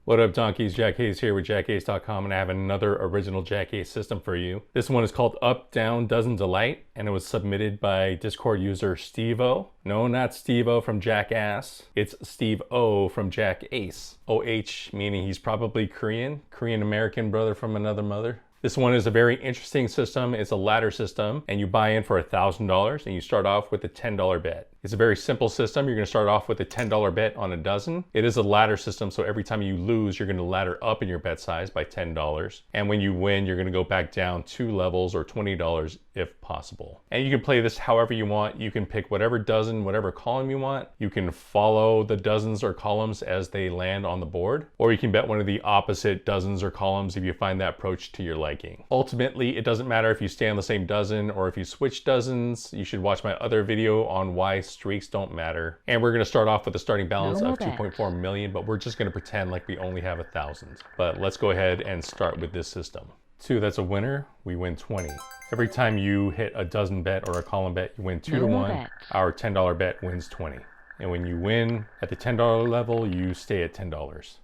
What up, donkeys? JackAce here with JackAce.com, and I have another original JackAce system for you. This one is called Up, Down, Dozen Delight, and it was submitted by Discord user STEVEOH. No, not STEVEOH from Jackass. It's STEVEOH from JackAce. OH meaning he's probably Korean American brother from another mother. This one is a very interesting system. It's a ladder system, and you buy in for $1,000 and you start off with a $10 bet. It's a very simple system. You're gonna start off with a $10 bet on a dozen. It is a ladder system, so every time you lose, you're gonna ladder up in your bet size by $10. And when you win, you're gonna go back down 2 levels or $20 if possible. And you can play this however you want. You can pick whatever dozen, whatever column you want. You can follow the dozens or columns as they land on the board, or you can bet one of the opposite dozens or columns if you find that approach to your liking. Ultimately, it doesn't matter if you stay on the same dozen or if you switch dozens. You should watch my other video on why streaks don't matter. And we're gonna start off with a starting balance of 2.4 million, but we're just gonna pretend like we only have 1,000. But let's go ahead and start with this system. 2, that's a winner. We win 20. Every time you hit a dozen bet or a column bet, you win 2 to 1. Our $10 bet wins 20. And when you win at the $10 level, you stay at $10.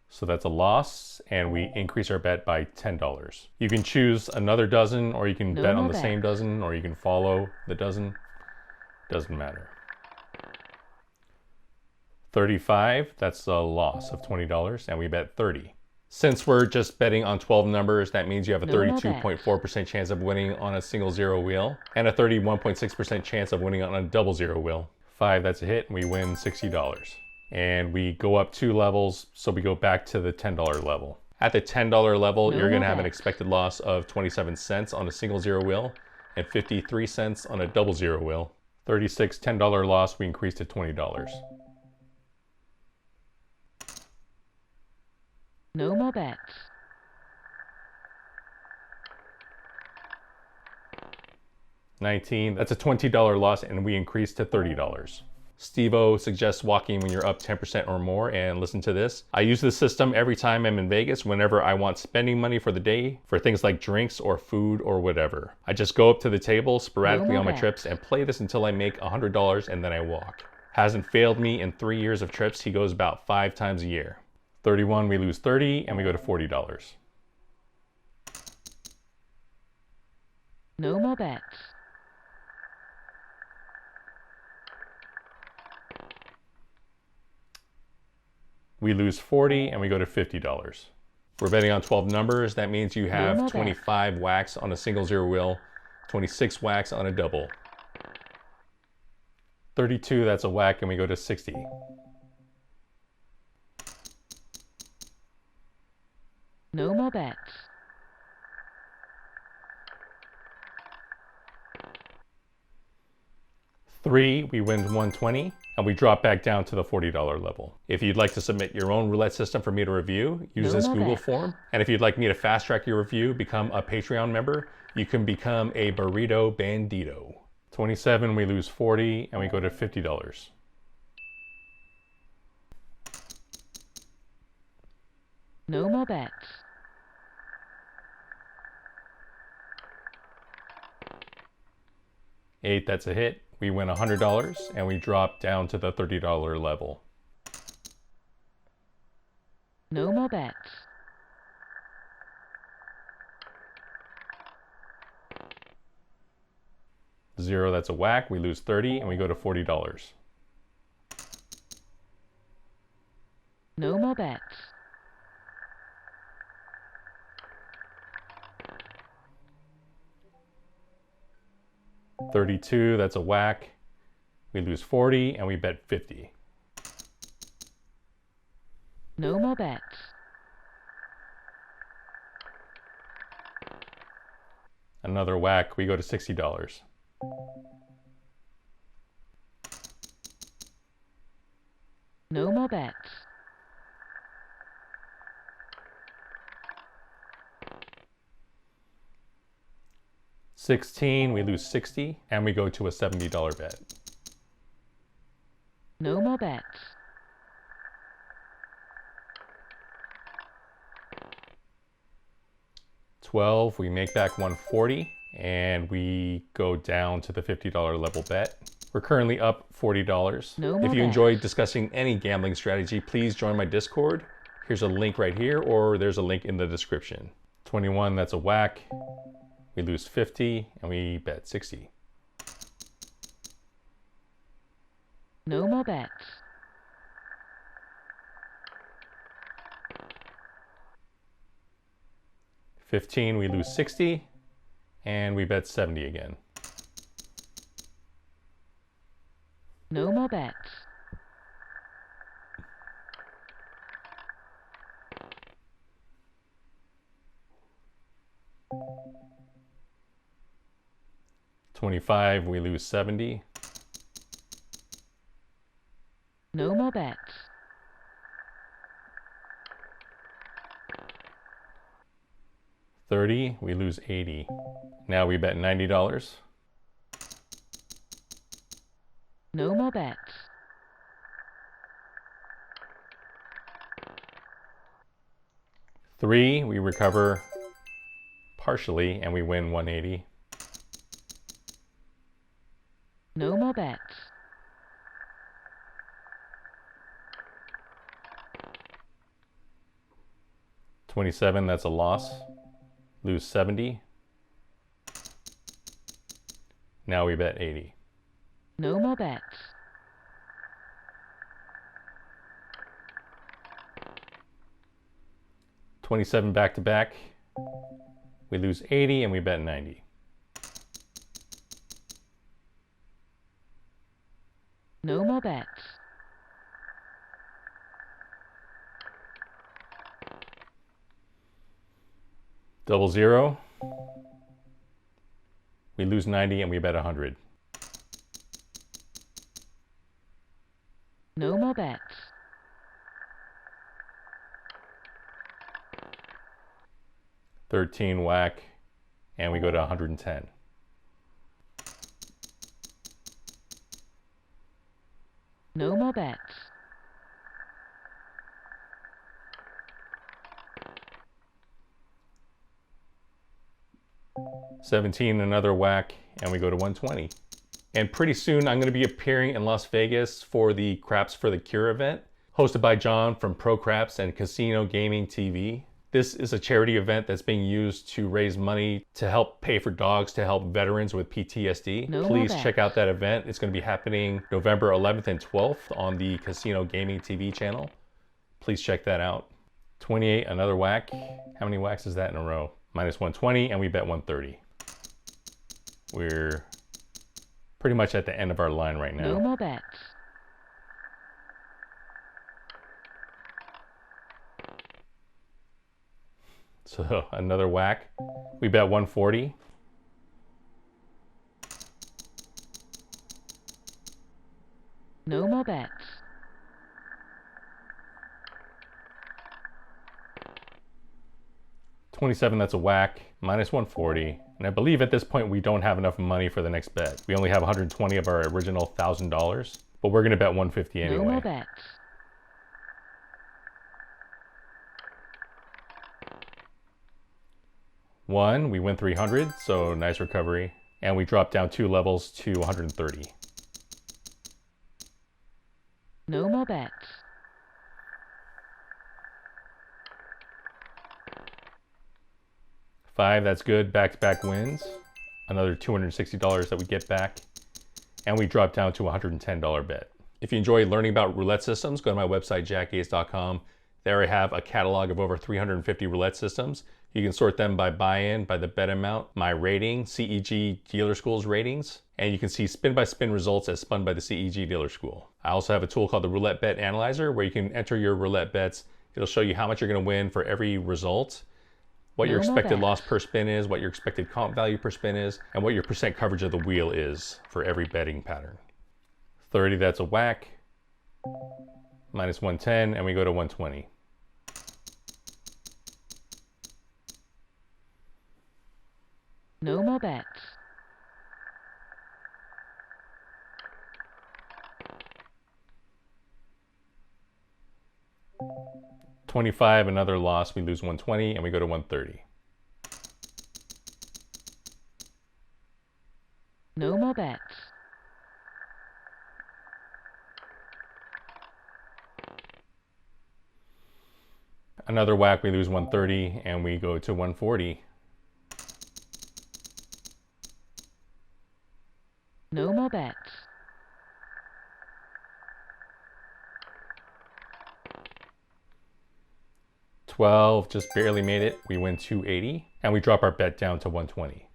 So that's a loss, and we increase our bet by $10. You can choose another dozen, or you can bet on the same dozen, or you can follow the dozen. Doesn't matter. 35, that's a loss of $20, and we bet 30. Since we're just betting on 12 numbers, that means you have a 32.4% chance of winning on a single zero wheel, and a 31.6% chance of winning on a double zero wheel. 5, that's a hit, and we win $60. And we go up 2 levels, so we go back to the $10 level. At the $10 level, you're gonna have an expected loss of 27 cents on a single zero wheel and 53 cents on a double zero wheel. 36, $10 loss, we increase to $20. No more bets. 19, that's a $20 loss, and we increase to $30. STEVEOH suggests walking when you're up 10% or more, and listen to this. I use this system every time I'm in Vegas whenever I want spending money for the day for things like drinks or food or whatever. I just go up to the table sporadically on my trips and play this until I make $100 and then I walk. Hasn't failed me in 3 years of trips. He goes about 5 times a year. 31, we lose 30 and we go to $40. No more bets. 'We lose 40 and we go to $50. We're betting on 12 numbers. That means you have 25 whacks on a single zero wheel, 26 whacks on a double. 32, that's a whack, and we go to 60. No more bets. 3, we win 120, and we drop back down to the $40 level. If you'd like to submit your own roulette system for me to review, use this Google form. And if you'd like me to fast track your review, become a Patreon member. You can become a burrito bandito. 27, we lose 40, and we go to $50. No more bets. 8, that's a hit. We win $100 and we drop down to the $30 level. No more bets. 0, that's a whack. We lose 30 and we go to $40. No more bets. 32, that's a whack. We lose 40 and we bet 50. No more bets. 'Another whack, we go to $60. No more bets. 16, we lose 60 and we go to a $70 bet. No more bets. 12, we make back 140 and we go down to the $50 level bet. We're currently up $40. No more if you bets. enjoyed discussing any gambling strategy, please join my Discord. here's a link right here, or there's a link in the description. 21, that's a whack. We lose 50 and we bet 60. No more bets. $15, we lose 60 and we bet 70 again. No more bets. $25, we lose 70. No more bets. $30, we lose 80. Now we bet $90. No more bets. $3, we recover partially and we win 180. No more bets. $27, that's a loss. Lose 70. Now we bet 80. No more bets. $27 back to back. We lose 80 and we bet 90. No more bets. Double zero. We lose 90 and we bet 100. No more bets. $13 whack and we go to 110. No more bets. $17, another whack, and we go to 120. And pretty soon I'm going to be appearing in Las Vegas for the Craps for the Cure event, hosted by John from Pro Craps and Casino Gaming TV. This is a charity event that's being used to raise money to help pay for dogs to help veterans with PTSD. No Please more check out that event. It's going to be happening November 11th and 12th on the Casino Gaming TV channel. Please check that out. 28, another whack. How many whacks is that in a row? Minus 120 and we bet 130. We're pretty much at the end of our line right now. No more bets. So another whack. We bet 140. No more bets. $27, that's a whack. Minus 140. And I believe at this point we don't have enough money for the next bet. We only have 120 of our original $1,000. But we're going to bet 150 anyway. No more bets. One, we win 300, so nice recovery. And we drop down 2 levels to 130. No more bets. Five, that's good. Back-to-back wins. Another $260 that we get back. And we drop down to a $110 bet. If you enjoy learning about roulette systems, go to my website, JackAce.com. There I have a catalog of over 350 roulette systems. You can sort them by buy-in, by the bet amount, my rating, CEG Dealer School's ratings, and you can see spin-by-spin results as spun by the CEG Dealer School. I also have a tool called the Roulette Bet Analyzer where you can enter your roulette bets. It'll show you how much you're going to win for every result, what your expected loss per spin is, what your expected comp value per spin is, and what your percent coverage of the wheel is for every betting pattern. 30, that's a whack. Minus 110, and we go to 120. No more bets. $25, another loss. We lose 120, and we go to 130. No more bets. Another whack, we lose 130 and we go to 140. No more bets. $12, just barely made it. We win 280 and we drop our bet down to 120.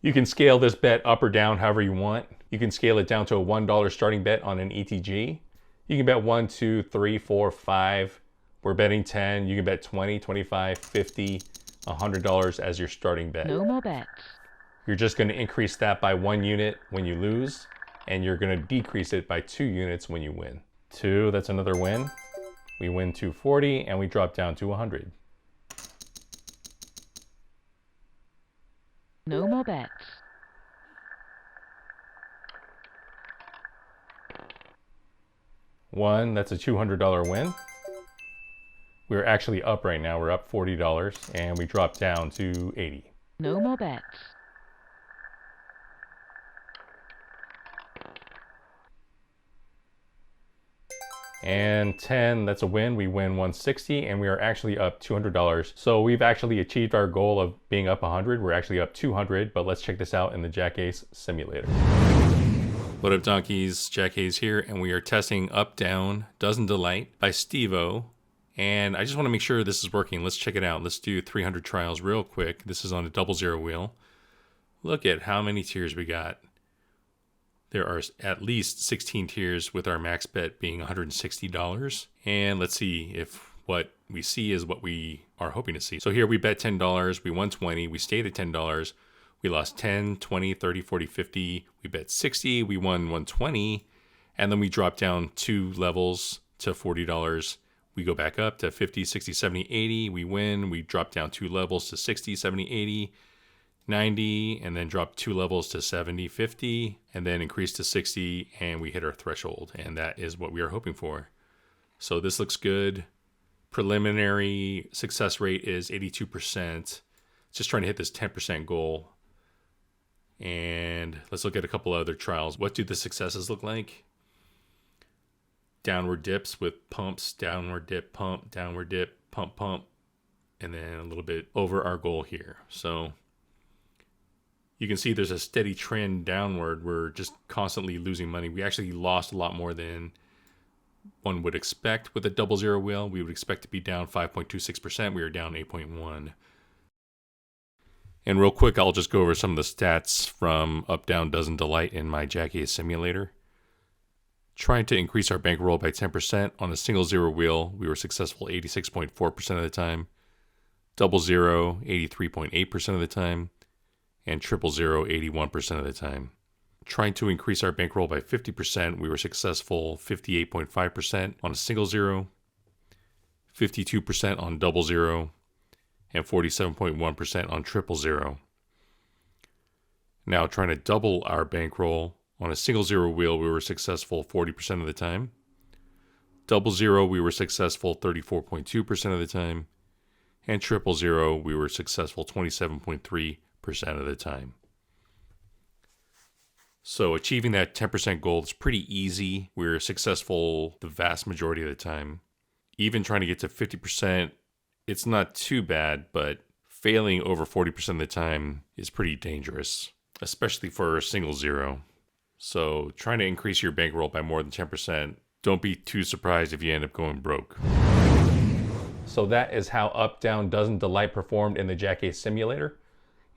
You can scale this bet up or down however you want. You can scale it down to a $1 starting bet on an ETG. You can bet 1, 2, 3, 4, 5. We're betting 10. You can bet 20, 25, 50, $100 as your starting bet. No more bets. You're just going to increase that by 1 unit when you lose, and you're going to decrease it by 2 units when you win. 2, that's another win. We win 240 and we drop down to 100. No more bets. 1, that's a $200 win. We're actually up right now. We're up $40 and we drop down to 80. No more bets. And 10, that's a win. We win 160 and we are actually up $200. So we've actually achieved our goal of being up 100. We're actually up 200, but let's check this out in the JackAce simulator. What up, donkeys? JackAce here, and we are testing Up Down Doesn't Delight by STEVEOH. And I just want to make sure this is working. Let's check it out. Let's do 300 trials real quick. This is on a 00 wheel. Look at how many tiers we got. There are at least 16 tiers with our max bet being $160. And let's see if what we see is what we are hoping to see. So here we bet $10, we won 20, we stayed at $10, we lost 10, 20, 30, 40, 50, we bet 60, we won 120, and then we drop down 2 levels to $40. We go back up to 50, 60, 70, 80, we win, we drop down 2 levels to 60, 70, 80, 90, and then drop 2 levels to 70, 50, and then increase to 60, and we hit our threshold, and that is what we are hoping for. So this looks good. Preliminary success rate is 82%. Just trying to hit this 10% goal. And let's look at a couple other trials. What do the successes look like? Downward dips with pumps, downward dip, pump, downward dip, pump, pump, and then a little bit over our goal here. So you can see there's a steady trend downward. We're just constantly losing money. We actually lost a lot more than one would expect with a 00 wheel. We would expect to be down 5.26%. We are down 8.1. And real quick, I'll just go over some of the stats from Up Down Doesn't Delight in my JackAce simulator. Trying to increase our bankroll by 10% on a single 0 wheel, we were successful 86.4% of the time. 00, 83.8% of the time. And 000, 81% of the time. Trying to increase our bankroll by 50%, we were successful 58.5% on a single 0, 52% on 00, and 47.1% on 000. Now trying to double our bankroll, on a single 0 wheel, we were successful 40% of the time. 00, we were successful 34.2% of the time. And 000, we were successful 27.3% of the time. So achieving that 10% goal is pretty easy. We're successful the vast majority of the time. Even trying to get to 50%, it's not too bad, but failing over 40% of the time is pretty dangerous, especially for a single 0. So trying to increase your bankroll by more than 10%, don't be too surprised if you end up going broke. So that is how Up Down Doesn't Delight performed in the JackAce simulator.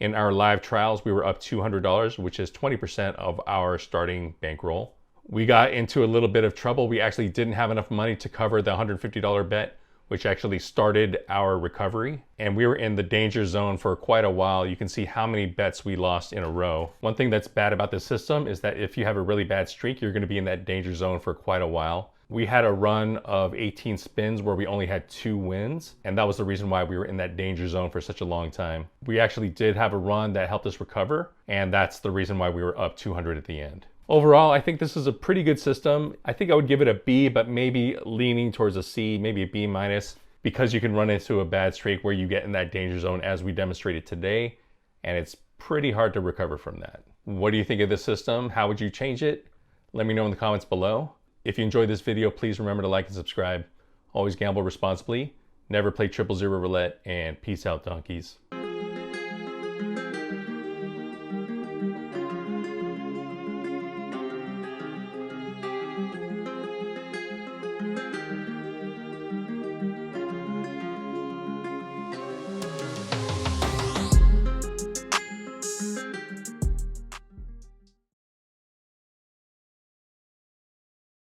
In our live trials, we were up $200, which is 20% of our starting bankroll. We got into a little bit of trouble. We actually didn't have enough money to cover the $150 bet, which actually started our recovery. And we were in the danger zone for quite a while. You can see how many bets we lost in a row. One thing that's bad about this system is that if you have a really bad streak, you're gonna be in that danger zone for quite a while. We had a run of 18 spins where we only had 2 wins, and that was the reason why we were in that danger zone for such a long time. We actually did have a run that helped us recover, and that's the reason why we were up 200 at the end. Overall, I think this is a pretty good system. I think I would give it a B, but maybe leaning towards a C, maybe a B minus, because you can run into a bad streak where you get in that danger zone as we demonstrated today, and it's pretty hard to recover from that. What do you think of this system? How would you change it? Let me know in the comments below. If you enjoyed this video, please remember to like and subscribe. Always gamble responsibly, Never play 000 roulette, and peace out, donkeys.